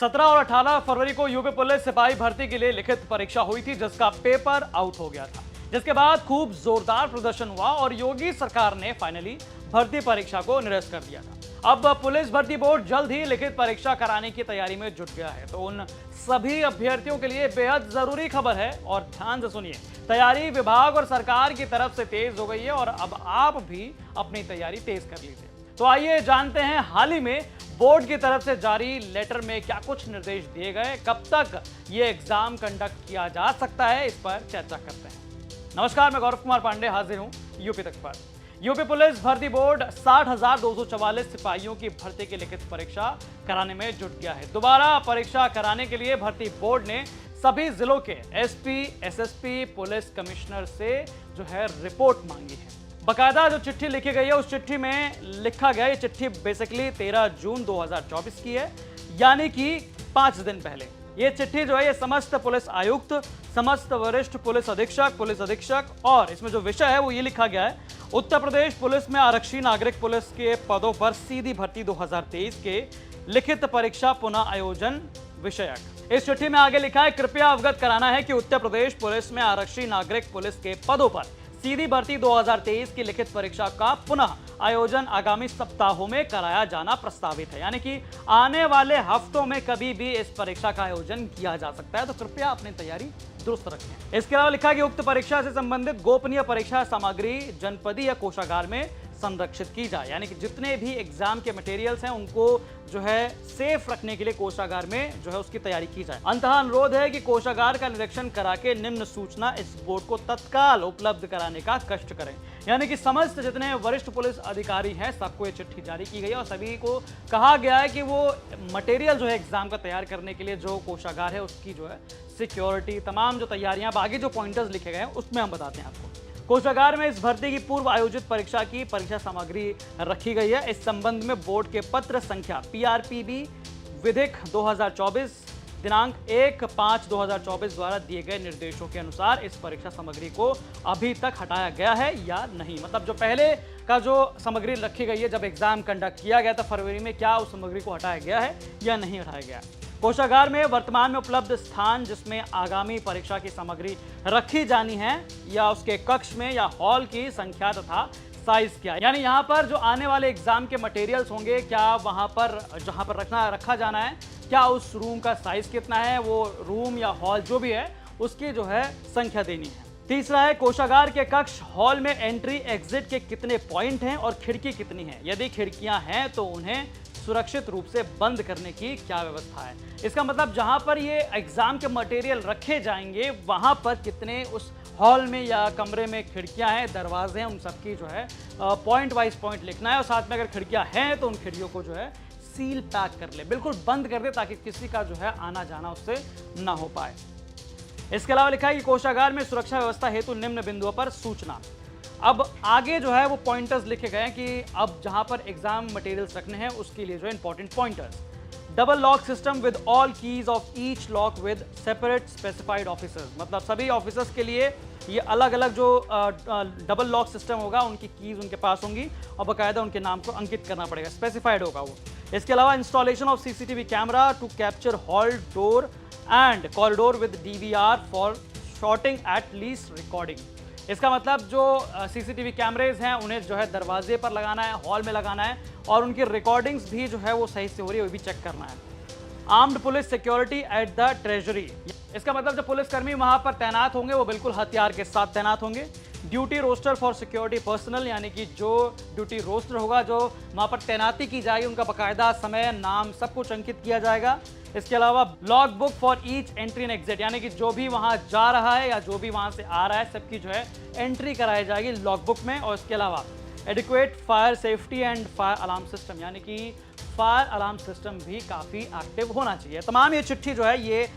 17 और 18 फरवरी को UP police सिपाही भर्ती के लिए लिखित परीक्षा हुई थी, जिसका पेपर आउट हो गया था, जिसके बाद खूब जोरदार प्रदर्शन हुआ और योगी सरकार ने फाइनली भर्ती परीक्षा को निरस्त कर दिया था। अब पुलिस भर्ती बोर्ड जल्द ही लिखित परीक्षा कराने की तैयारी में जुट गया है, तो उन सभी अभ्यर्थियों के लिए बेहद जरूरी खबर है और ध्यान से सुनिए। तैयारी विभाग और सरकार की तरफ से तेज हो गई है और अब आप भी अपनी तैयारी तेज कर लीजिए। तो आइए जानते हैं हाल ही में बोर्ड की तरफ से जारी लेटर में क्या कुछ निर्देश दिए गए, कब तक ये एग्जाम कंडक्ट किया जा सकता है, इस पर चर्चा करते हैं। नमस्कार, मैं गौरव कुमार पांडे हाजिर हूं यूपी तक पर। यूपी पुलिस भर्ती बोर्ड 60,244 सिपाहियों की भर्ती की लिखित परीक्षा कराने में जुट गया है। दोबारा परीक्षा कराने के लिए भर्ती बोर्ड ने सभी जिलों के एसपी, एसएसपी, पुलिस कमिश्नर से जो है रिपोर्ट मांगी है। बकायदा जो चिट्ठी लिखी गई है उस चिट्ठी में लिखा गया, ये चिट्ठी बेसिकली 13 जून 2024 की है, यानी कि 5 दिन पहले। ये चिट्ठी जो है ये समस्त पुलिस आयुक्त, समस्त वरिष्ठ पुलिस अधीक्षक और इसमें जो विषय है वो ये लिखा गया है, उत्तर प्रदेश पुलिस में आरक्षी नागरिक पुलिस के पदों पर सीधी भर्ती 2023 के लिखित परीक्षा पुनः आयोजन विषयक। इस चिट्ठी में आगे लिखा है, कृपया अवगत कराना है कि उत्तर प्रदेश पुलिस में आरक्षी नागरिक पुलिस के पदों पर सीधी भर्ती 2023 की लिखित परीक्षा का पुनः आयोजन आगामी सप्ताहों में कराया जाना प्रस्तावित है, यानी कि आने वाले हफ्तों में कभी भी इस परीक्षा का आयोजन किया जा सकता है, तो कृपया अपनी तैयारी दुरुस्त रखें। इसके अलावा लिखा कि उक्त परीक्षा से संबंधित गोपनीय परीक्षा सामग्री जनपदीय या कोषागार में संरक्षित की जाए, यानी कि जितने भी एग्जाम के मटेरियल्स हैं उनको जो है सेफ रखने के लिए कोषागार में जो है उसकी तैयारी की जाए। अंततः अनुरोध है कि कोषागार का निरीक्षण करा के निम्न सूचना इस बोर्ड को तत्काल उपलब्ध कराने का कष्ट करें, यानी कि समस्त जितने वरिष्ठ पुलिस अधिकारी हैं सबको ये चिट्ठी जारी की गई है और सभी को कहा गया है कि वो मटेरियल जो है एग्जाम का तैयार करने के लिए जो कोषागार है उसकी जो है सिक्योरिटी, तमाम जो तैयारियां, बाकी जो पॉइंटर्स लिखे गए हैं उसमें हम बताते हैं आपको। कोषागार में इस भर्ती की पूर्व आयोजित परीक्षा की परीक्षा सामग्री रखी गई है। इस संबंध में बोर्ड के पत्र संख्या PRPB विधिक 2024 दिनांक 1/5/2024 द्वारा दिए गए निर्देशों के अनुसार इस परीक्षा सामग्री को अभी तक हटाया गया है या नहीं। मतलब जो पहले का जो सामग्री रखी गई है, जब एग्जाम कंडक्ट किया गया था फरवरी में, क्या उस सामग्री को हटाया गया है या नहीं हटाया गया। कोषागार में वर्तमान में उपलब्ध स्थान जिसमें आगामी परीक्षा की सामग्री रखी जानी है या उसके कक्ष में या हॉल की संख्या तथा साइज क्या है, यानी यहाँ पर जो आने वाले एग्जाम के मटेरियल्स होंगे, क्या वहाँ पर जहाँ पर रखा जाना है, क्या उस रूम का साइज कितना है, वो रूम या हॉल जो भी है उसकी जो है संख्या देनी है। तीसरा है, कोषागार के कक्ष हॉल में एंट्री एग्जिट के कितने पॉइंट हैं और खिड़की कितनी है, यदि खिड़कियां हैं तो उन्हें सुरक्षित रूप से बंद करने की क्या व्यवस्था है। इसका मतलब जहां पर ये एग्जाम के मटेरियल रखे जाएंगे वहां पर कितने उस हॉल में या कमरे में खिड़कियां हैं, दरवाजे हैं, उन सबकी जो है पॉइंट वाइज पॉइंट लिखना है और साथ में अगर खिड़कियां हैं तो उन खिड़कियों को जो है सील पैक कर ले, बिल्कुल बंद कर दे ताकि किसी का जो है आना जाना उससे ना हो पाए। इसके अलावा लिखा है कि कोषागार में सुरक्षा व्यवस्था हेतु निम्न बिंदुओं पर सूचना। अब आगे जो है वो पॉइंटर्स लिखे गए हैं कि अब जहां पर एग्जाम मटेरियल्स रखने हैं उसके लिए जो है important pointers. Double lock system with all keys of each lock with separate specified officers, मतलब सभी ऑफिसर्स के लिए ये अलग अलग जो डबल लॉक सिस्टम होगा उनकी कीज उनके पास होंगी और बाकायदा उनके नाम को अंकित करना पड़ेगा, स्पेसिफाइड होगा वो। इसके अलावा installation of CCTV camera to capture hall door and corridor with DVR for shooting at least recording. इसका मतलब जो CCTV कैमरेज हैं उन्हें जो है दरवाजे पर लगाना है, हॉल में लगाना है और उनकी रिकॉर्डिंग्स भी जो है वो सही से हो रही है वो भी चेक करना है। Armed police security at the treasury, इसका मतलब जो पुलिसकर्मी वहां पर तैनात होंगे वो बिल्कुल हथियार के साथ तैनात होंगे। Duty roster for security personnel, यानी कि जो ड्यूटी रोस्टर होगा, जो वहां पर तैनाती की जाएगी, उनका बाकायदा समय, नाम सब कुछ अंकित किया जाएगा। इसके अलावा log book for each entry and exit, यानी कि जो भी वहां जा रहा है या जो भी वहां से आ रहा है सबकी जो है एंट्री कराई जाएगी लॉग बुक में। और इसके अलावा adequate fire safety and fire alarm system, यानी कि फायर अलार्म सिस्टम भी काफ़ी एक्टिव होना चाहिए। तमाम ये चिट्ठी जो है ये